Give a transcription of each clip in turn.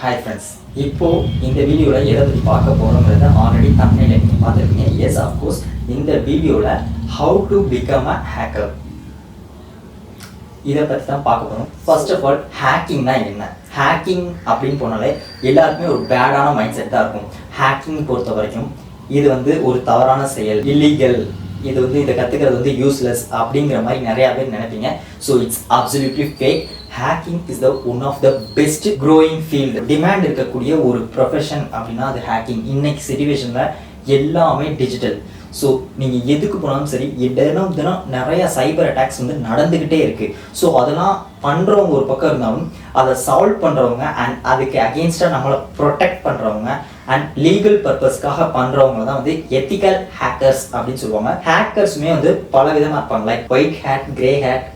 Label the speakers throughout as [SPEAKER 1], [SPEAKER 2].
[SPEAKER 1] Hi friends, இப்போ இந்த வீடியோல எதை பத்தி பார்க்க போறோம்ங்கறத ஆல்ரெடி thumbnail நீங்க பார்த்திருப்பீங்க. Yes, of course, இந்த வீடியோல how to become a hacker இத பத்தி தான் பார்க்க போறோம். First of all, ஹேக்கிங்னா என்ன? ஹேக்கிங் அப்படினு போனாலே எல்லாருக்குமே ஒரு பேடான மைண்ட் செட் தான் இருக்கும். ஹேக்கிங் பொறுத்த வரைக்கும் இது ஒரு தவறான செயல், இல்லீகல், இது இத கத்துக்கிறது யூஸ்லெஸ் அப்படிங்கிற மாதிரி நிறைய பேர் நினைப்பீங்க. So it's absolutely fake. Hacking is the one of the best growing field. Demand இருக்கக்கூடிய ஒரு ப்ரொஃபஷன் அப்படின்னா அது ஹேக்கிங். இன்னைக்கு சிச்சுவேஷன்ல எல்லாமே டிஜிட்டல். ஸோ நீங்கள் எதுக்கு போனாலும் சரி தினம் நிறைய சைபர் அட்டாக்ஸ் நடந்துக்கிட்டே இருக்குது. ஸோ அதெல்லாம் பண்ணுறவங்க ஒரு பக்கம் இருந்தாலும் அதை சால்வ் பண்ணுறவங்க அண்ட் அதுக்கு அகெயின்ஸ்டாக நம்மளை ப்ரொடெக்ட் பண்ணுறவங்க அண்ட் லீகல் பர்பஸ்க்காக பண்ணுறவங்க தான் எத்திக்கல் ஹேக்கர்ஸ் அப்படின்னு சொல்லுவாங்க. ஹேக்கர்ஸுமே பல விதமாக இருப்பாங்க. Like white hat, grey hat,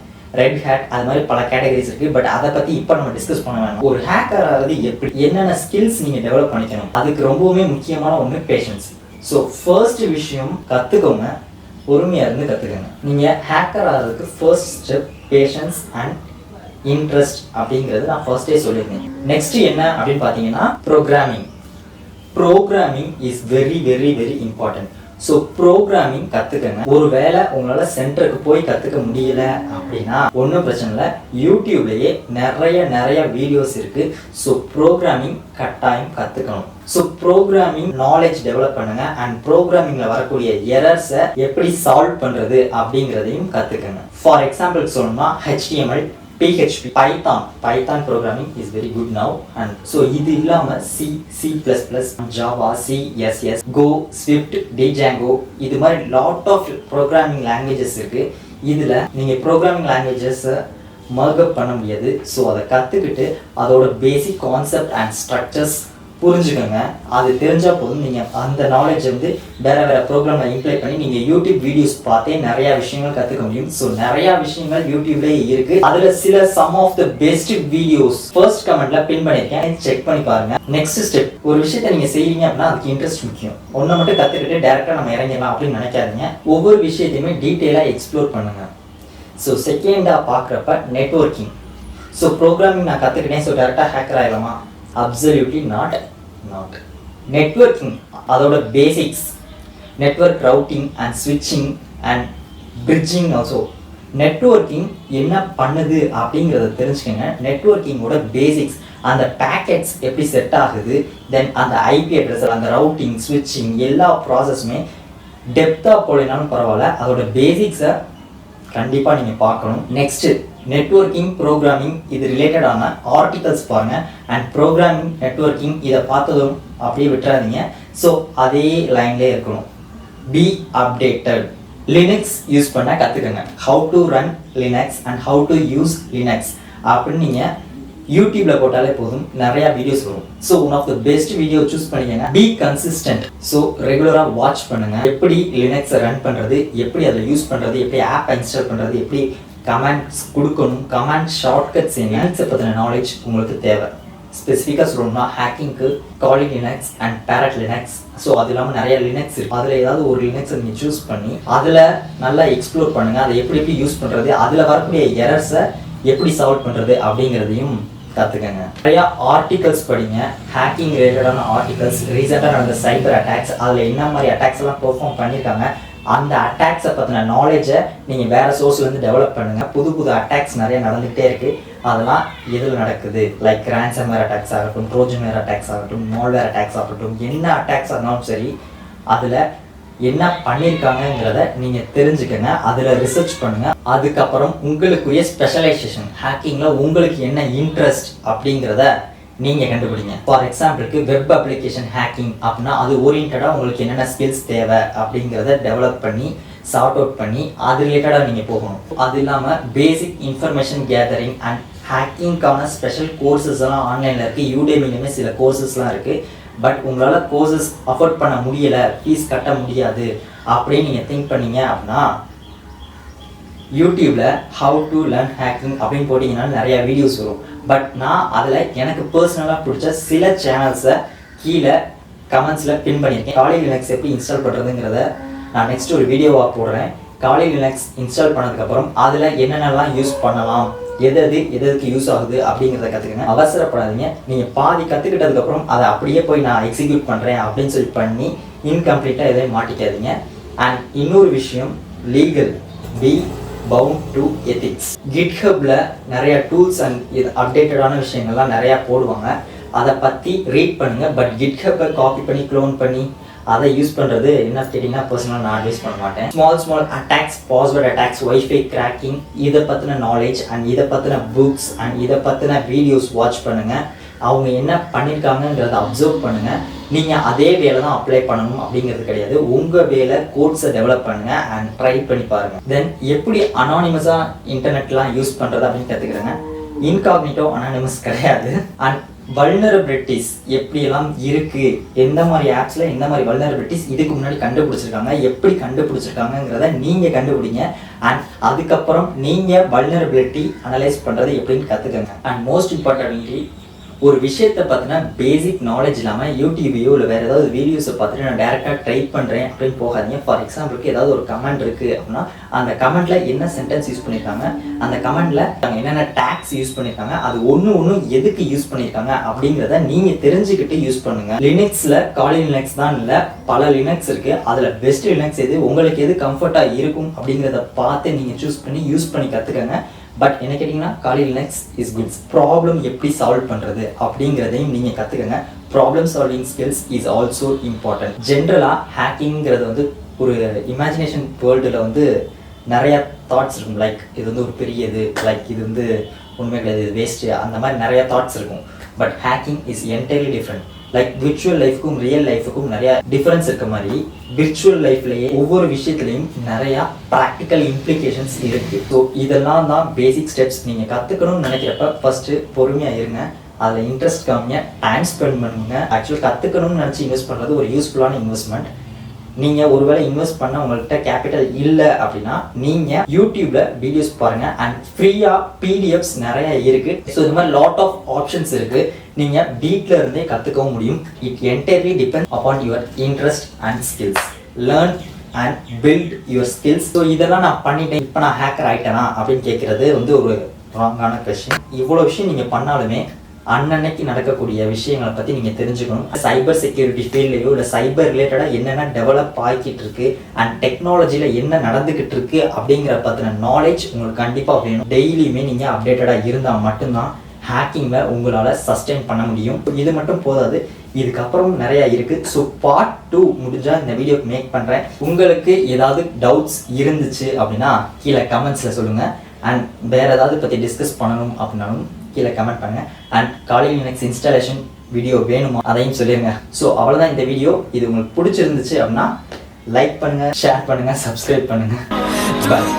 [SPEAKER 1] red hat, அது மாதிரி பல கேட்டகரிஸ் இருக்குது. பட் அதை பற்றி இப்போ நம்ம டிஸ்கஸ் பண்ண வேண்டாம். ஒரு ஹேக்கர் ஆகிறது எப்படி, என்னென்ன ஸ்கில்ஸ் நீங்கள் டெவலப் பண்ணிக்கணும், அதுக்கு ரொம்பவுமே முக்கியமான ஒன்று பேஷன்ஸ். ஸோ ஃபர்ஸ்ட் விஷயம் கற்றுக்கோங்க, பொறுமையாக இருந்து கற்றுக்கோங்க. நீங்கள் ஹேக்கர் ஆகிறதுக்கு first step patience and interest அப்படிங்கிறது நான் ஃபர்ஸ்டே சொல்லியிருந்தேன். நெக்ஸ்ட் என்ன அப்படின்னு பார்த்தீங்கன்னா programming is very very very important. So programming கற்றுக்கங்க. ஒரு வேளை உங்களால் சென்டருக்கு போய் கற்றுக்க முடியல அப்படின்னா ஒன்றும் பிரச்சனை இல்லை, யூடியூப்லேயே நிறைய வீடியோஸ் இருக்குது. ஸோ ப்ரோக்ராமிங் கட்டாயம் கற்றுக்கணும். ஸோ ப்ரோக்ராமிங் நாலேஜ் டெவலப் பண்ணுங்க அண்ட் ப்ரோக்ராமிங்கில் வரக்கூடிய எரர்ஸை எப்படி சால்வ் பண்ணுறது அப்படிங்கிறதையும் கற்றுக்கங்க. ஃபார் எக்ஸாம்பிள் சொல்லணும்னா HTML, PHP, Python programming is very good now. And so இது இல்லாம C++, Java, CSS, Go, Swift, Django, இது மாதிரி lot of programming languages இருக்கு. இதுல நீங்க programming languages மர்க்அப் பண்ண முடியாது. ஸோ அதை கற்றுக்கிட்டு அதோட பேசிக் கான்செப்ட் அண்ட் ஸ்ட்ரக்சர்ஸ் புரிஞ்சுக்கோங்க. அது தெரிஞ்சால் போதும், நீங்கள் அந்த நாலேஜ் வேறு ப்ரோக்ராமில் இம்ப்ளை பண்ணி நீங்கள் யூடியூப் வீடியோஸ் பார்த்தே நிறையா விஷயங்கள் கற்றுக்க முடியும். ஸோ நிறையா விஷயங்கள் யூடியூப்லேயே இருக்குது. அதில் சில some of the best videos first கமெண்ட்டில் பின் பண்ணியிருக்கேன், செக் பண்ணி பாருங்கள். நெக்ஸ்ட் ஸ்டெப், ஒரு விஷயத்தை நீங்கள் செய்வீங்க அப்படின்னா அதுக்கு இன்ட்ரெஸ்ட் முக்கியம். ஒன்றை மட்டும் கற்றுக்கிட்டு டேரெக்டாக நம்ம இறங்கிடலாம் அப்படின்னு நினைக்காதீங்க. ஒவ்வொரு விஷயத்தையுமே டீட்டெயிலாக எக்ஸ்ப்ளோர் பண்ணுங்கள். ஸோ செகண்டாக பார்க்குறப்ப நெட்வொர்க்கிங். ஸோ ப்ரோக்ராமிங் நான் கற்றுக்கிட்டேன், ஸோ டேரெக்டாக ஹேக்கர் ஆகிடலாமா? Absolutely not. நெட்வொர்க்கிங் அதோட பேசிக்ஸ், நெட்வொர்க் ரவுட்டிங் அண்ட் ஸ்விட்சிங் அண்ட் பிரிட்ஜிங் ஆல்சோ. நெட்வொர்க்கிங் என்ன பண்ணுது அப்படிங்கிறத தெரிஞ்சுக்கோங்க. நெட்வொர்க்கிங்கோட பேசிக்ஸ், அந்த பேக்கெட்ஸ் எப்படி செட் ஆகுது, தென் அந்த ஐபி அட்ரஸ், அந்த ரவுட்டிங், ஸ்விட்சிங் எல்லா ப்ராசஸுமே டெப்த்தாக போலினாலும் பரவாயில்ல, அதோட பேசிக்ஸை கண்டிப்பாக நீங்கள் பார்க்கணும். நெக்ஸ்ட்டு நெட்வொர்க்கிங், ப்ரோக்ராமிங் இது ரிலேட்டடான ஆர்டிகல்ஸ் பாருங்கள். அண்ட் ப்ரோக்ராமிங், நெட்வொர்க்கிங் இதை பார்த்ததும் அப்படியே விட்டுறாதீங்க. ஸோ அதே லைன்லேயே இருக்கணும். B updated. லினக்ஸ் யூஸ் பண்ண கற்றுக்கங்க. How to run Linux and how to use Linux அப்படின்னு நீங்கள் யூடியூப்ல போட்டாலே போதும், நிறைய வீடியோஸ் வரும். So one of the best video choose பண்ணிக்கங்க. Be consistent. ஸோ ரெகுலராக வாட்ச் பண்ணுங்க, எப்படி லினக்ஸை ரன் பண்ணுறது, எப்படி அதில் யூஸ் பண்ணுறது, எப்படி ஆப் இன்ஸ்டால் பண்ணுறது, எப்படி கமெண்ட்ஸ் கொடுக்கணும், கமெண்ட் ஷார்ட்கட்ஸ் லினக்ஸை பற்றின நாலேஜ் உங்களுக்கு தேவை. ஸ்பெசிஃபிக்காக சொல்லணும்னா ஹேக்கிங்க்கு Kali Linux and Parrot Linux. So அது இல்லாமல் நிறைய லினக்ஸ் இருக்குது. அதில் ஏதாவது ஒரு லினக்ஸை நீங்கள் சூஸ் பண்ணி அதில் நல்லா எக்ஸ்ப்ளோர் பண்ணுங்கள். அதை எப்படி யூஸ் பண்ணுறது, அதில் வரக்கூடிய எரர்ஸை எப்படி சால்வ் பண்ணுறது அப்படிங்கிறதையும் கற்றுக்கங்க. நிறையா ஆர்டிகல்ஸ் படிங்க, ஹேக்கிங் ரிலேட்டடான ஆர்டிகல்ஸ். ரீசெண்டாக நடந்த சைபர் அட்டாக்ஸ், அதில் என்ன மாதிரி அட்டாக்ஸ் எல்லாம் பெர்ஃபார்ம் பண்ணியிருக்காங்க, அந்த அட்டாக்ஸை பற்றின நாலேஜை நீங்கள் வேறு சோர்ஸ்லேருந்து டெவலப் பண்ணுங்கள். புது அட்டாக்ஸ் நிறைய நடந்துகிட்டே இருக்குது. அதெல்லாம் எதில் நடக்குது, லைக் ரேன்சம்வேர் அட்டாக்ஸ் ஆகட்டும், ட்ரோஜன்வேர் அட்டாக்ஸ் ஆகட்டும், மால்வேர் அட்டாக்ஸ் ஆகட்டும், என்ன அட்டாக்ஸ் ஆனாலும் சரி அதில் என்ன பண்ணியிருக்காங்கங்கிறத நீங்கள் தெரிஞ்சுக்கங்க, அதில் ரிசர்ச் பண்ணுங்கள். அதுக்கப்புறம் உங்களுக்குரிய ஸ்பெஷலைசேஷன், ஹேக்கிங்கில் உங்களுக்கு என்ன இன்ட்ரெஸ்ட் அப்படிங்கிறத நீங்கள் கண்டுபிடிங்க. ஃபார் எக்ஸாம்பிளுக்கு வெப் அப்ளிகேஷன் ஹேக்கிங் அப்படின்னா அது ஓரியன்டாக உங்களுக்கு என்னென்ன ஸ்கில்ஸ் தேவை அப்படிங்கிறத டெவலப் பண்ணி சார்ட் அவுட் பண்ணி அது ரிலேட்டடாக நீங்கள் போகணும். அது இல்லாமல் பேசிக் இன்ஃபர்மேஷன் கேதரிங் அண்ட் ஹேக்கிங்கான ஸ்பெஷல் கோர்சஸ் எல்லாம் ஆன்லைனில் இருக்குது. யூடேமிலுமே சில கோர்சஸ்லாம் இருக்குது. பட் உங்களால் கோர்சஸ் அஃபோர்ட் பண்ண முடியலை, ஃபீஸ் கட்ட முடியாது அப்படின்னு நீங்கள் திங்க் பண்ணீங்க அப்படின்னா யூடியூப்பில் ஹவு டு லேர்ன் ஹேக்கிங் அப்படின்னு போட்டிங்கன்னா நிறையா வீடியோஸ் வரும். பட் நான் அதில் எனக்கு பர்சனலாக பிடிச்ச சில சேனல்ஸை கீழே கமெண்ட்ஸில் பின் பண்ணியிருக்கேன். காலி லினக்ஸ் எப்படி இன்ஸ்டால் பண்ணுறதுங்கிறத நான் நெக்ஸ்ட் ஒரு வீடியோவாக போடுறேன். காலி லினக்ஸ் இன்ஸ்டால் பண்ணதுக்கப்புறம் அதில் என்னென்னலாம் யூஸ் பண்ணலாம் எதுக்கு யூஸ் ஆகுது அப்படிங்கிறத கற்றுக்கங்க. அவசரப்படாதீங்க. நீங்கள் பாதி கற்றுக்கிட்டதுக்கப்புறம் அதை அப்படியே போய் நான் எக்ஸிக்யூட் பண்ணுறேன் அப்படின்னு சொல்லி பண்ணி இன்கம்ப்ளீட்டாக எதையும் மாட்டிக்காதீங்க. அண்ட் இன்னொரு விஷயம், legal be bound to ethics. கிட்ஹப்ல நிறைய டூல்ஸ் அண்ட் அப்டேட்டடான விஷயங்கள்லாம் நிறையா போடுவாங்க. அதை பற்றி ரீட் பண்ணுங்கள். பட் கிட்ஹப்பை காப்பி பண்ணி க்ளோன் பண்ணி அதை யூஸ் பண்ணுறது என்ன கேட்டிங்கன்னா பர்சனலாக நான் அட்வைஸ் பண்ண மாட்டேன். Small attacks, password attacks, wifi cracking, இதை பற்றின நாலேஜ் அண்ட் இதை பற்றின புக்ஸ் அண்ட் இதை பற்றின வீடியோஸ் வாட்ச் பண்ணுங்கள். அவங்க என்ன பண்ணியிருக்காங்கன்றதை அப்சர்வ் பண்ணுங்கள். நீங்கள் அதே வேலை தான் அப்ளை பண்ணணும் அப்படிங்கிறது கிடையாது. உங்கள் வேலை கோட்ஸை டெவலப் பண்ணுங்கள் அண்ட் ட்ரை பண்ணி பாருங்கள். தென் எப்படி அனானிமஸாக இன்டர்நெட்லாம் யூஸ் பண்ணுறது அப்படின்னு கற்றுக்குறேங்க. இன்காக்னிட்டோ அனானிமஸ் கிடையாது. அண்ட் வல்னரபிலிட்டிஸ் எப்படியெல்லாம் இருக்குது, எந்த மாதிரி ஆப்ஸில் எந்த மாதிரி வல்னரபிலிட்டிஸ் இதுக்கு முன்னாடி கண்டுபிடிச்சிருக்காங்க, எப்படி கண்டுபிடிச்சிருக்காங்கிறத நீங்கள் கண்டுபிடிங்க. அண்ட் அதுக்கப்புறம் நீங்கள் வல்னரபிலிட்டி அனலைஸ் பண்ணுறது எப்படின்னு கற்றுக்கங்க. அண்ட் மோஸ்ட் இம்பார்ட்டன்ட்லி ஒரு விஷயத்தை பார்த்தினா பேசிக் நாலேஜ் இல்லாமல் யூடியூபையோ இல்லை வேறு ஏதாவது வீடியோஸை பார்த்துட்டு நான் டேரெக்டாக டைப் பண்ணுறேன் அப்படின்னு போகாதீங்க. ஃபார் எக்ஸாம்பிளுக்கு ஏதாவது ஒரு கமெண்ட் இருக்குது அப்படின்னா அந்த கமெண்ட்டில் என்ன சென்டென்ஸ் யூஸ் பண்ணியிருக்காங்க, அந்த கமெண்ட்டில் என்னென்ன டேக்ஸ் யூஸ் பண்ணியிருக்காங்க, அது ஒன்று எதுக்கு யூஸ் பண்ணியிருக்காங்க அப்படிங்கிறத நீங்கள் தெரிஞ்சுக்கிட்டு யூஸ் பண்ணுங்கள். லினக்ஸில் காலி லினக்ஸ் தான் இல்லை, பல லினக்ஸ் இருக்குது. அதில் பெஸ்ட் லினக்ஸ் எது, உங்களுக்கு எது கம்ஃபர்ட்டாக இருக்கும் அப்படிங்கிறத பார்த்து நீங்கள் சூஸ் பண்ணி யூஸ் பண்ணி கற்றுக்கங்க. பட் என்ன கேட்டிங்கன்னா Kali Linux is good. Problem எப்படி சால்வ் பண்ணுறது அப்படிங்கிறதையும் நீங்கள் கற்றுக்கங்க. Problem solving skills is also important. ஜென்ரலாக ஹேக்கிங்கிறது வந்து ஒரு இமேஜினேஷன் வேர்ல்டில் நிறையா தாட்ஸ் இருக்கும். லைக் இது ஒரு பெரியது, லைக் இது உண்மை கிடையாது, இது வேஸ்ட்டு, அந்த மாதிரி நிறையா தாட்ஸ் இருக்கும். But hacking is entirely different. Like virtual லைஃபுக்கும் ரியல் லைஃபுக்கும் நிறையா டிஃப்ரென்ஸ் இருக்க மாதிரி விர்ச்சுவல் லைஃப்லேயே ஒவ்வொரு விஷயத்துலையும் நிறையா ப்ராக்டிக்கல் இம்ப்ளிகேஷன்ஸ் இருக்குது. ஸோ இதெல்லாம் தான் பேசிக் ஸ்டெப்ஸ். நீங்கள் கற்றுக்கணும்னு நினைக்கிறப்ப ஃபஸ்ட்டு பொறுமையாக இருங்க, அதில் இன்ட்ரெஸ்ட் காமிங்க, டைம் ஸ்பெண்ட் பண்ணுங்க. ஆக்சுவலாக கற்றுக்கணும்னு நினச்சி இன்வெஸ்ட் பண்ணுறது ஒரு யூஸ்ஃபுல்லான இன்வெஸ்ட்மெண்ட். நீங்கள் ஒருவேளை இன்வெஸ்ட் பண்ண உங்கள்கிட்ட கேபிட்டல் இல்லை அப்படின்னா நீங்கள் யூடியூப்பில் வீடியோஸ் பாருங்கள். அண்ட் ஃப்ரீயாக பிடிஎஃப்ஸ் நிறையா இருக்குது. ஸோ இந்த மாதிரி லாட் ஆஃப் ஆப்ஷன்ஸ் இருக்குது. நீங்கள் வீட்டில் இருந்தே கற்றுக்கவும் முடியும். It entirely depend upon your interest and skills. Learn and build your skills. So இதெல்லாம் நான் பண்ணிட்டேன், இப்போ நான் ஹேக்கர் ஆகிட்டேனா அப்படின்னு கேட்குறது ஒரு ராங்கான கொஸ்டின். இவ்வளோ விஷயம் நீங்கள் பண்ணாலுமே அன்னன்னைக்கு நடக்கக்கூடிய விஷயங்களை பற்றி நீங்கள் தெரிஞ்சுக்கணும். சைபர் செக்யூரிட்டி ஃபீல்ட்லையோ இல்லை சைபர் ரிலேட்டடாக என்னென்ன டெவலப் ஆகிக்கிட்டு இருக்கு அண்ட் டெக்னாலஜியில் என்ன நடந்துக்கிட்டு இருக்கு அப்படிங்கிற பற்றின நாலேஜ் உங்களுக்கு கண்டிப்பாக வேணும். டெய்லியுமே நீங்கள் அப்டேட்டடாக இருந்தால் மட்டும்தான் ஹேக்கிங்கில் உங்களால் சஸ்டெயின் பண்ண முடியும். இது மட்டும் போதாது, இதுக்கப்புறம் நிறையா இருக்குது. ஸோ பார்ட் 2 முடிஞ்சால் இந்த வீடியோக்கு மேக் பண்ணுறேன். உங்களுக்கு ஏதாவது டவுட்ஸ் இருந்துச்சு அப்படின்னா கீழே கமெண்ட்ஸில் சொல்லுங்கள். அண்ட் வேறு ஏதாவது பற்றி டிஸ்கஸ் பண்ணணும் அப்படின்னாலும் கீழே கமெண்ட் பண்ணுங்கள். அண்ட் காலி லினக்ஸ் இன்ஸ்டாலேஷன் வீடியோ வேணுமா அதையும் சொல்லிடுங்க. ஸோ அவ்வளோதான் இந்த வீடியோ. இது உங்களுக்கு பிடிச்சிருந்துச்சு அப்படின்னா லைக் பண்ணுங்கள், ஷேர் பண்ணுங்கள், சப்ஸ்கிரைப் பண்ணுங்கள். பாய்.